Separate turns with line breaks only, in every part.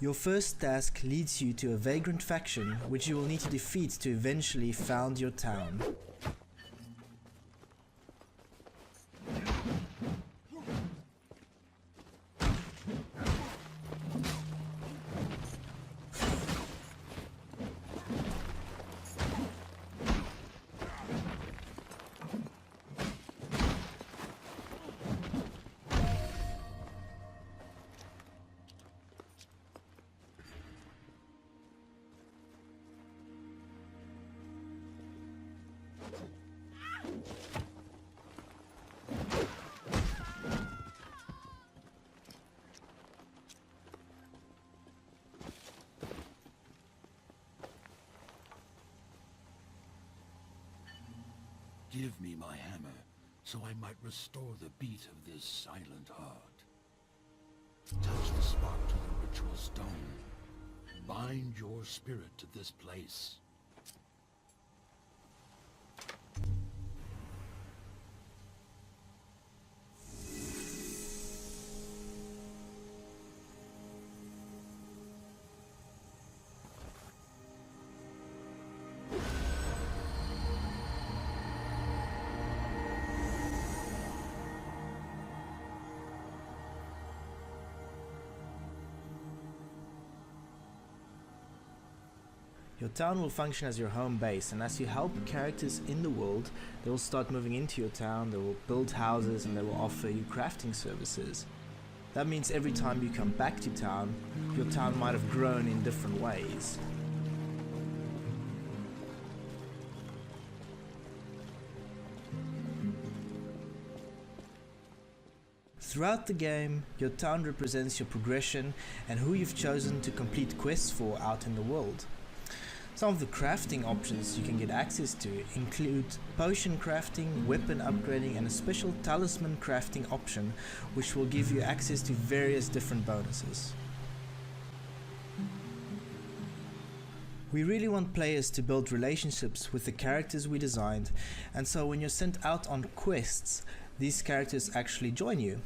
Your first task leads you to a vagrant faction which you will need to defeat to eventually found your town.
Give me my hammer, so I might restore the beat of this silent heart. Touch the spot to the ritual stone. Bind your spirit to this place.
Your town will function as your home base, and as you help characters in the world, they will start moving into your town, they will build houses, and they will offer you crafting services. That means every time you come back to town, your town might have grown in different ways. Throughout the game, your town represents your progression and who you've chosen to complete quests for out in the world. Some of the crafting options you can get access to include potion crafting, weapon upgrading, and a special talisman crafting option which will give you access to various different bonuses. We really want players to build relationships with the characters we designed, and so when you're sent out on quests, these characters actually join you.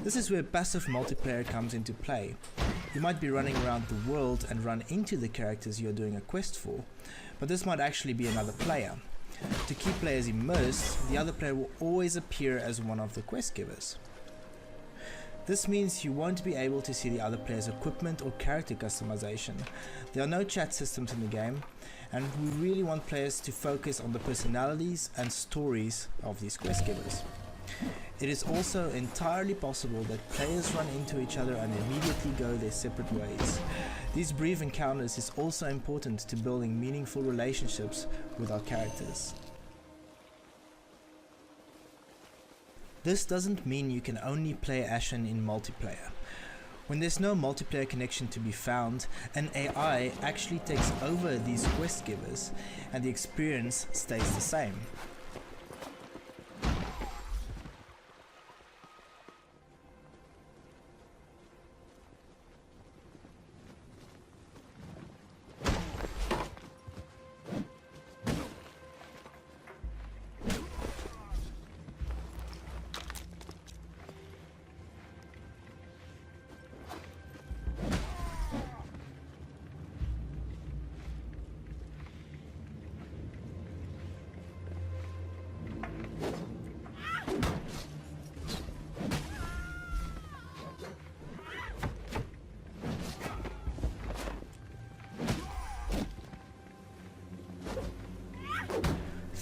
This is where passive multiplayer comes into play. You might be running around the world and run into the characters you're doing a quest for, but this might actually be another player. To keep players immersed, the other player will always appear as one of the quest givers. This means you won't be able to see the other player's equipment or character customization. There are no chat systems in the game, and we really want players to focus on the personalities and stories of these quest givers. It is also entirely possible that players run into each other and immediately go their separate ways. These brief encounters is also important to building meaningful relationships with our characters. This doesn't mean you can only play ASHEN in multiplayer. When there's no multiplayer connection to be found, an AI actually takes over these quest givers and the experience stays the same.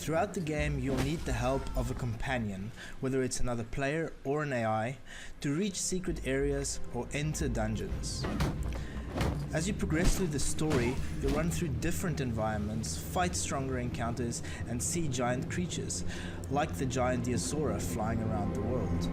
Throughout the game, you'll need the help of a companion, whether it's another player or an AI, to reach secret areas or enter dungeons. As you progress through the story, you'll run through different environments, fight stronger encounters, and see giant creatures, like the giant Diosora flying around the world.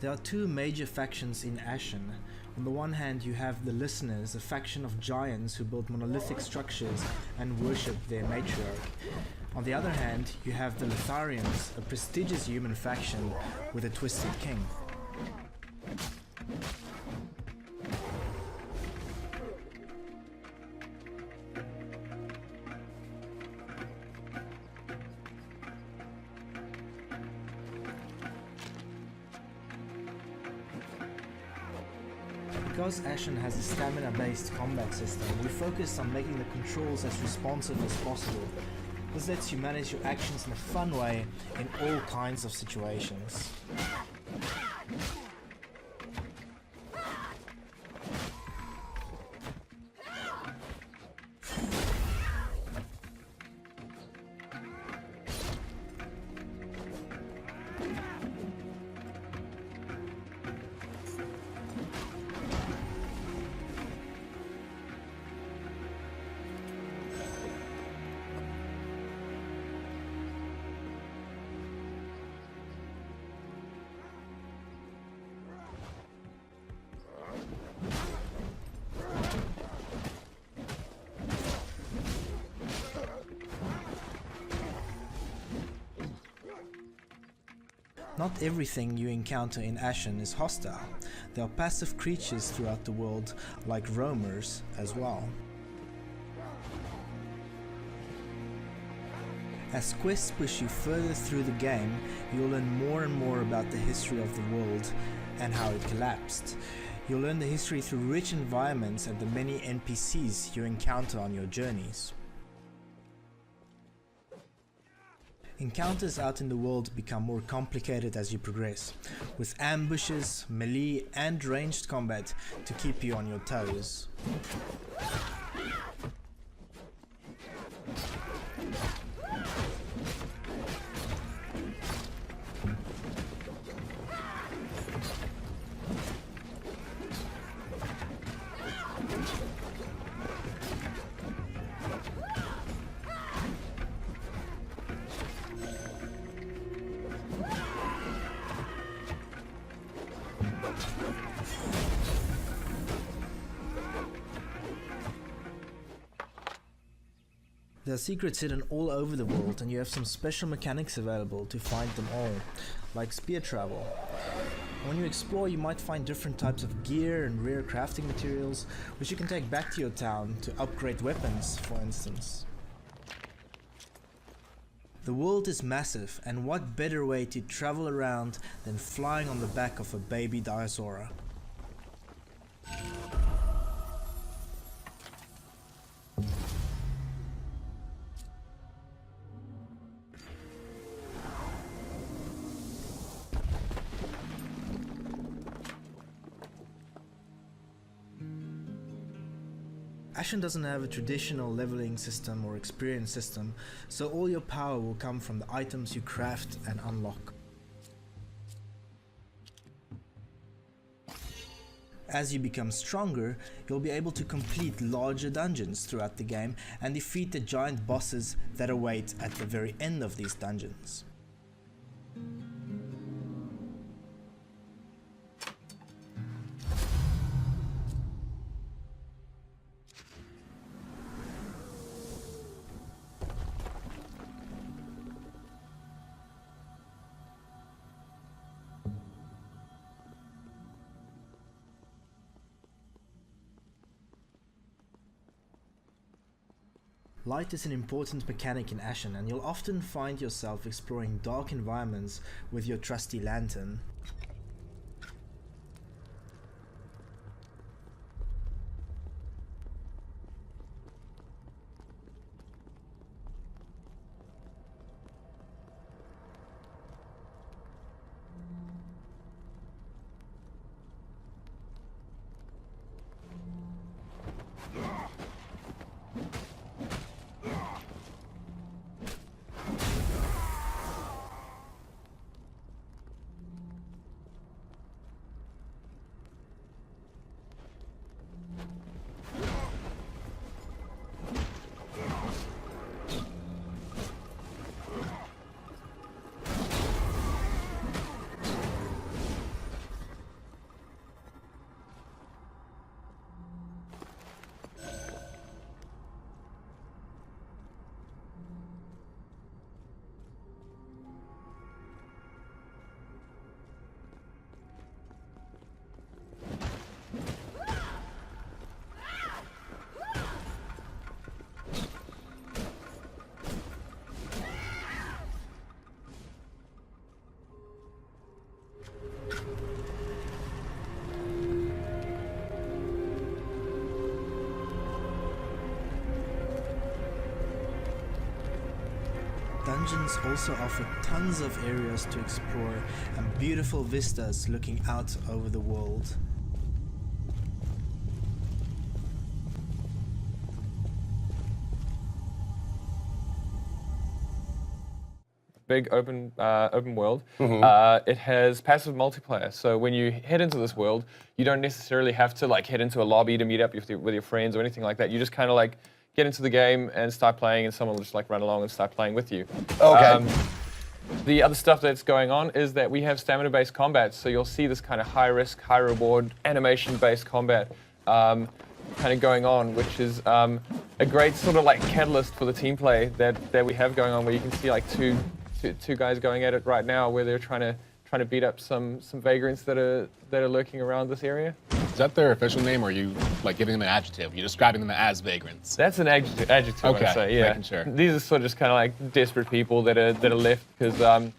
There are two major factions in ASHEN. On the one hand, you have the Listeners, a faction of giants who build monolithic structures and worship their matriarch. On the other hand, you have the Litharians, a prestigious human faction with a twisted king. Because ASHEN has a stamina-based combat system, we focus on making the controls as responsive as possible. This lets you manage your actions in a fun way in all kinds of situations. Not everything you encounter in ASHEN is hostile. There are passive creatures throughout the world, like roamers as well. As quests push you further through the game, you'll learn more and more about the history of the world and how it collapsed. You'll learn the history through rich environments and the many NPCs you encounter on your journeys. Encounters out in the world become more complicated as you progress, with ambushes, melee and ranged combat to keep you on your toes. There are secrets hidden all over the world, and you have some special mechanics available to find them all, like spear travel. When you explore, you might find different types of gear and rare crafting materials, which you can take back to your town to upgrade weapons, for instance. The world is massive, and what better way to travel around than flying on the back of a baby dinosaur? ASHEN doesn't have a traditional leveling system or experience system, so all your power will come from the items you craft and unlock. As you become stronger, you'll be able to complete larger dungeons throughout the game and defeat the giant bosses that await at the very end of these dungeons. Light is an important mechanic in ASHEN, and you'll often find yourself exploring dark environments with your trusty lantern. dungeons also offer tons of areas to explore and beautiful vistas looking out over the world.
Big open world. It has passive multiplayer. So when you head into this world, you don't necessarily have to like head into a lobby to meet up with your friends or anything like that. You just kind of like get into the game and start playing, and someone will just like run along and start playing with you.
Okay.
The other stuff that's going on is that we have stamina-based combat. So you'll see this kind of high-risk, high-reward, animation-based combat kind of going on, which is a great sort of like catalyst for the team play that we have going on, where you can see like two guys going at it right now, where they're trying to beat up some vagrants that are lurking around this area.
Is that their official name, or are you like giving them an adjective? You're describing them as vagrants.
That's an adjective.
Okay,
I'd say, yeah.
making sure.
These are sort of just kind of like desperate people that are left, because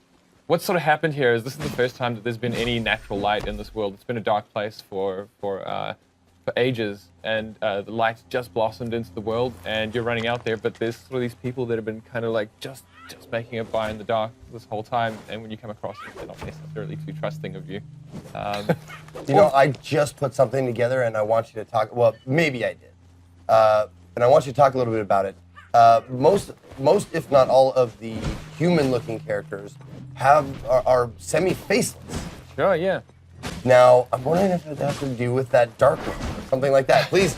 what's sort of happened here is this is the first time that there's been any natural light in this world. It's been a dark place for ages, and the light just blossomed into the world, and you're running out there, but there's sort of these people that have been kind of like just making it by in the dark this whole time, and when you come across them, they're not necessarily too trusting of you.
You know, I just put something together, and I want you to talk. Well, maybe I did, and I want you to talk a little bit about it. Most, if not all, of the human-looking characters are semi-faceless.
Sure, yeah.
Now, I'm wondering if it has to do with that dark one or something like that. Please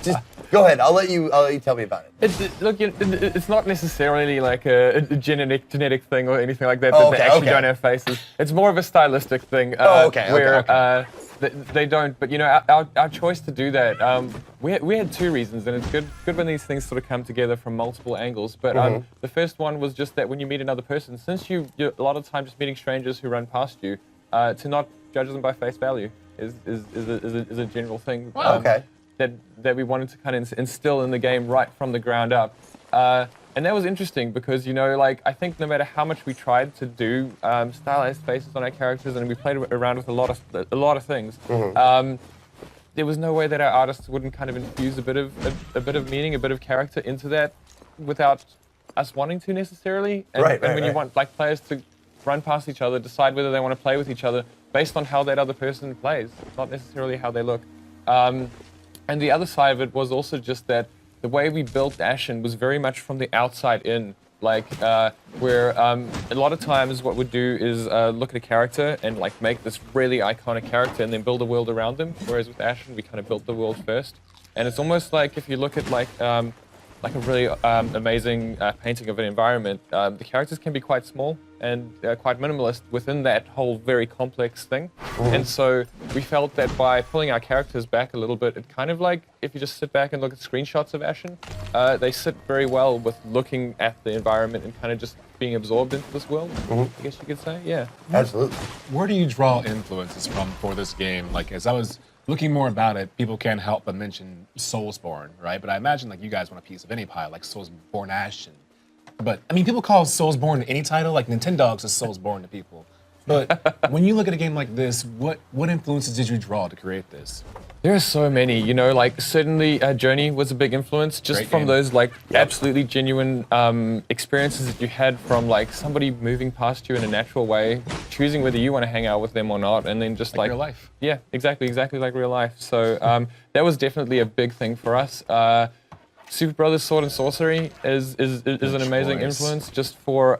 just go ahead. I'll let you tell me about it.
Look, it's not necessarily like a genetic thing or anything like that.
Oh,
They actually don't have faces. It's more of a stylistic thing. Where they don't. But you know, our choice to do that, we had two reasons, and it's good when these things sort of come together from multiple angles. But the first one was just that when you meet another person, since you're a lot of the time just meeting strangers who run past you, to not judge them by face value is a general thing.
Okay.
That we wanted to kind of instill in the game right from the ground up. And that was interesting because, you know, like, I think no matter how much we tried to do stylized faces on our characters, and we played around with a lot of things, there was no way that our artists wouldn't kind of infuse a bit of meaning, a bit of character into that without us wanting to necessarily. And when you want like players to run past each other, decide whether they want to play with each other based on how that other person plays, not necessarily how they look. And the other side of it was also just that the way we built ASHEN was very much from the outside in. Like, where a lot of times what we'd do is look at a character and like make this really iconic character and then build a world around them. Whereas with ASHEN, we kind of built the world first. And it's almost like if you look at like a really amazing painting of an environment, the characters can be quite small and quite minimalist within that whole very complex thing. And so we felt that by pulling our characters back a little bit, it kind of like, if you just sit back and look at screenshots of ASHEN, they sit very well with looking at the environment and kind of just being absorbed into this world, I guess you could say, yeah.
Absolutely.
Where do you draw influences from for this game? Like, as I was looking more about it, people can't help but mention Soulsborne, right? But I imagine like you guys want a piece of any pie, like Soulsborne ASHEN. But I mean, people call Soulsborne any title, like Nintendogs is Soulsborne to people. But when you look at a game like this, what influences did you draw to create this?
There are so many, you know, like certainly Journey was a big influence just
Great
from
game.
those like absolutely genuine experiences that you had from like somebody moving past you in a natural way, choosing whether you want to hang out with them or not, and then just like
real life.
Yeah, exactly like real life. So that was definitely a big thing for us. Super Brothers Sword and Sorcery is an amazing influence just for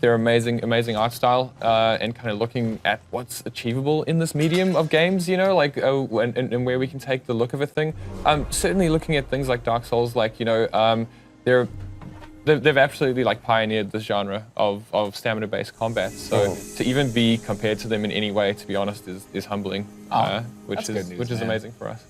their amazing art style and kind of looking at what's achievable in this medium of games, you know, like and where we can take the look of a thing. Certainly looking at things like Dark Souls, like, you know, they've absolutely like pioneered this genre of stamina-based combat. So to even be compared to them in any way, to be honest, is humbling, which is amazing for us.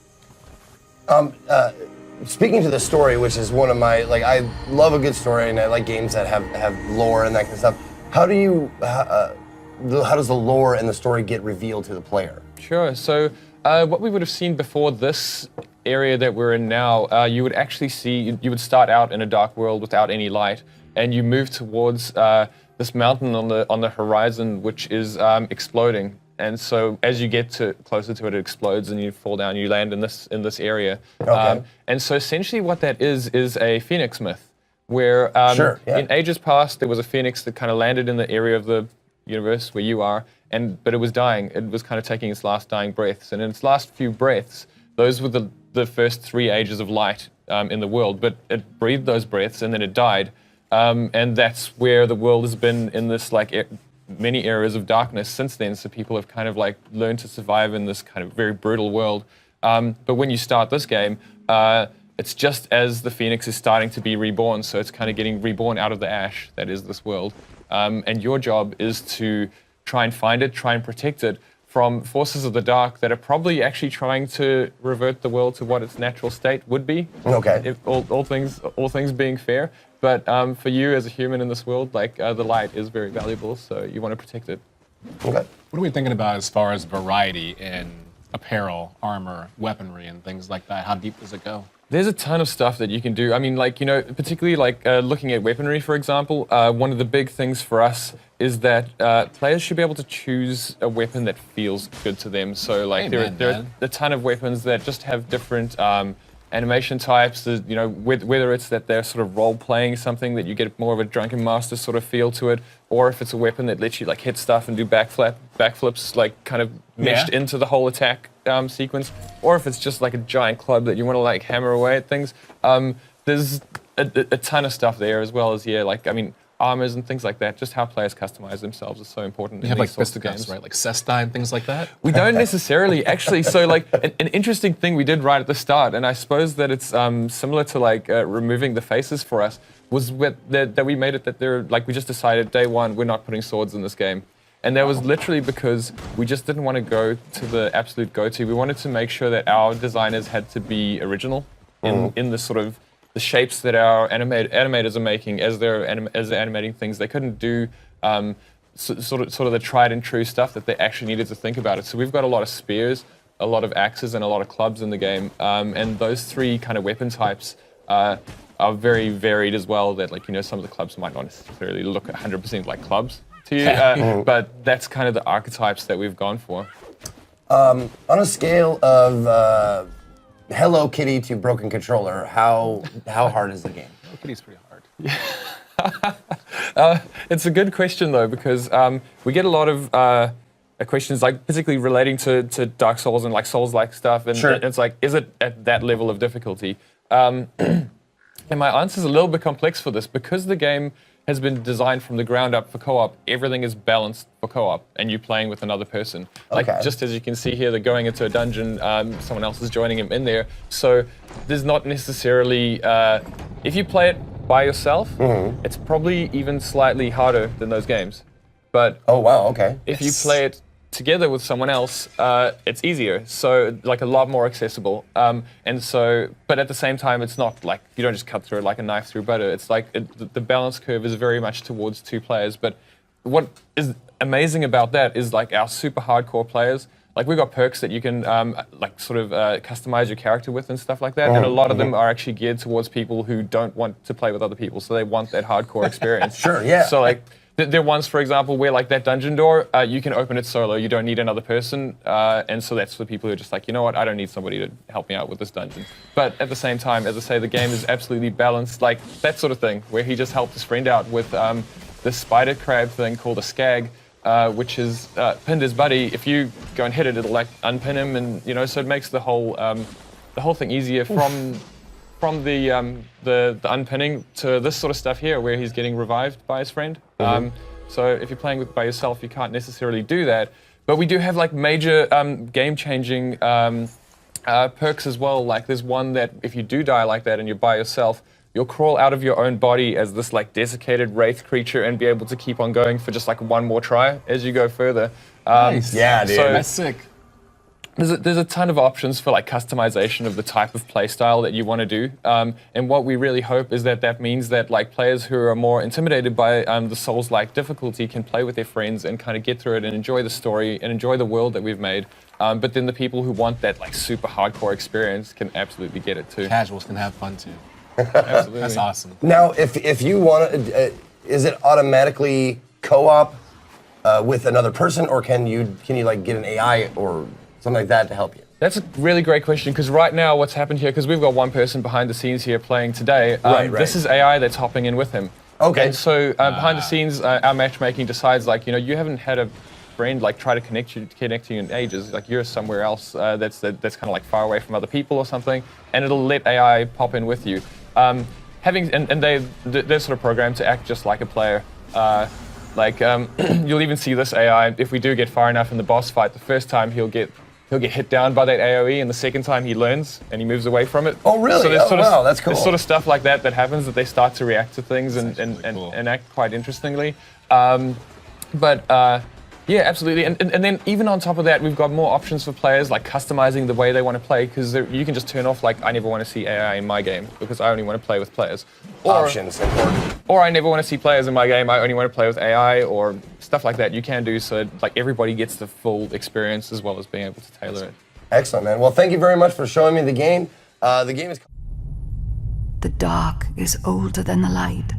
Speaking to the story, which is one of my, like, I love a good story and I like games that have lore and that kind of stuff. How does the lore and the story get revealed to the player?
Sure. So what we would have seen before this area that we're in now, you would actually see, you would start out in a dark world without any light, and you move towards this mountain on the horizon, which is exploding. And so as you get closer to it, it explodes and you fall down, you land in this area.
Okay.
And so essentially what that is a phoenix myth, where
Sure, yeah.
in ages past there was a phoenix that kind of landed in the area of the universe where you are, but it was dying. It was kind of taking its last dying breaths, and in its last few breaths, those were the first 3 ages of light in the world. But it breathed those breaths, and then it died, and that's where the world has been in this many eras of darkness since then. So people have kind of like learned to survive in this kind of very brutal world. But when you start this game, it's just as the phoenix is starting to be reborn, so it's kind of getting reborn out of the ash that is this world. And your job is to try and find it, try and protect it from forces of the dark that are probably actually trying to revert the world to what its natural state would be.
Okay.
If all things being fair. But for you as a human in this world, the light is very valuable, so you want to protect it.
Okay.
What are we thinking about as far as variety in apparel, armor, weaponry, and things like that? How deep does it go?
There's a ton of stuff that you can do. I mean, particularly looking at weaponry, for example, one of the big things for us is that players should be able to choose a weapon that feels good to them. So there are a ton of weapons that just have different animation types. Whether it's that they're sort of role-playing something that you get more of a drunken master sort of feel to it, or if it's a weapon that lets you hit stuff and do backflips, kind of meshed into the whole attack sequence, or if it's just a giant club that you want to hammer away at things. There's a ton of stuff there, as well as armors and things like that. Just how players customize themselves is so important.
You have fisticuffs, right? Like cestai and things like that?
We don't necessarily, actually. So an interesting thing we did right at the start, and I suppose that it's similar to removing the faces for us, was that we made it that we just decided day one we're not putting swords in this game. And that was literally because we just didn't want to go to the absolute go-to. We wanted to make sure that our designers had to be original in the sort of the shapes that our animators are making as they're animating things. They couldn't do sort of the tried and true stuff that they actually needed to think about it. So we've got a lot of spears, a lot of axes, and a lot of clubs in the game. And those 3 kind of weapon types are very varied as well. That some of the clubs might not necessarily look 100% like clubs to you, but that's kind of the archetypes that we've gone for.
On a scale of Hello Kitty to Broken Controller, how hard is the game?
Hello Kitty's pretty hard.
It's a good question though, because we get a lot of questions particularly relating to Dark Souls and Souls-like stuff, and
Sure.
it's is it at that level of difficulty? And my answer is a little bit complex for this, because the game has been designed from the ground up for co-op. Everything is balanced for co-op, and you're playing with another person.
Okay.
Just as you can see here, they're going into a dungeon, someone else is joining him in there. So there's not necessarily, if you play it by yourself, it's probably even slightly harder than those games. But
Oh wow, okay.
if you play it together with someone else, it's easier. So a lot more accessible. But at the same time, it's not you don't just cut through it like a knife through butter. It's the balance curve is very much towards 2 players. But what is amazing about that is our super hardcore players. We've got perks that you can customize your character with and stuff like that. And a lot of them are actually geared towards people who don't want to play with other people. So they want that hardcore experience.
Sure, yeah.
So there are ones, for example, where that dungeon door, you can open it solo. You don't need another person. And so that's for people who are just you know what, I don't need somebody to help me out with this dungeon. But at the same time, as I say, the game is absolutely balanced, that sort of thing, where he just helped his friend out with this spider crab thing called a skag, which is pinned his buddy. If you go and hit it, it'll unpin him, and so it makes the whole thing easier from the unpinning to this sort of stuff here, where he's getting revived by his friend. So if you're playing by yourself, you can't necessarily do that. But we do have major game-changing perks as well. There's one that if you do die like that and you're by yourself, you'll crawl out of your own body as this desiccated wraith creature and be able to keep on going for just one more try as you go further.
Nice.
Yeah, dude.
So
That's sick.
there's a ton of options for customization of the type of playstyle that you want to do, and what we really hope is that means that players who are more intimidated by the Souls-like difficulty can play with their friends and kind of get through it and enjoy the story and enjoy the world that we've made. But then the people who want that super hardcore experience can absolutely get it too.
Casuals can have fun too.
Absolutely.
That's awesome.
Now, if you want to, is it automatically co-op with another person, or can you get an AI or something like that to help you?
That's a really great question, because right now what's happened here, because we've got one person behind the scenes here playing today,
Right.
this is AI that's hopping in with him.
Okay.
And so behind the scenes, our matchmaking decides, like, you know, you haven't had a friend like try to connect you in ages, like you're somewhere else that's kind of like far away from other people or something, and it'll let AI pop in with you. They're sort of programmed to act just like a player. You'll even see this AI, if we do get far enough in the boss fight, the first time he'll get hit down by that AoE, and the second time he learns and he moves away from it.
Oh, really?
So there's
Wow, that's cool.
There's sort of stuff like that happens, that they start to react to things and act quite interestingly. Yeah, absolutely. And then even on top of that, we've got more options for players, like customizing the way they want to play, because you can just turn off, like, I never want to see AI in my game because I only want to play with players.
Options, important.
Or I never want to see players in my game, I only want to play with AI, or stuff like that. You can do so, like, everybody gets the full experience as well as being able to tailor it.
Excellent, man. Well, thank you very much for showing me the game. The game is...
The dark is older than the light.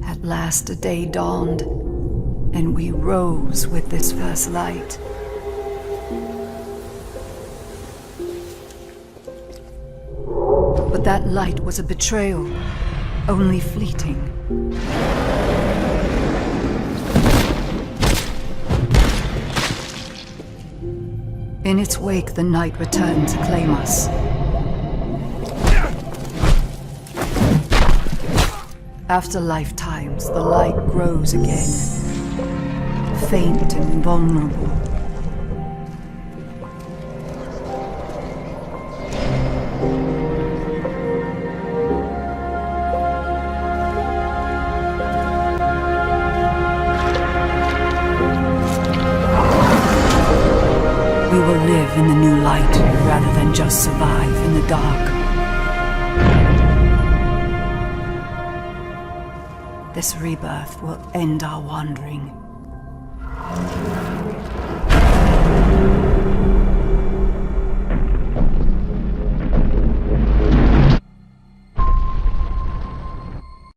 At last a day dawned, and we rose with this first light. But that light was a betrayal, only fleeting. In its wake, the night returned to claim us. After lifetimes, the light grows again, faint and vulnerable. We will live in the new light rather than just survive in the dark. This rebirth will end our wandering.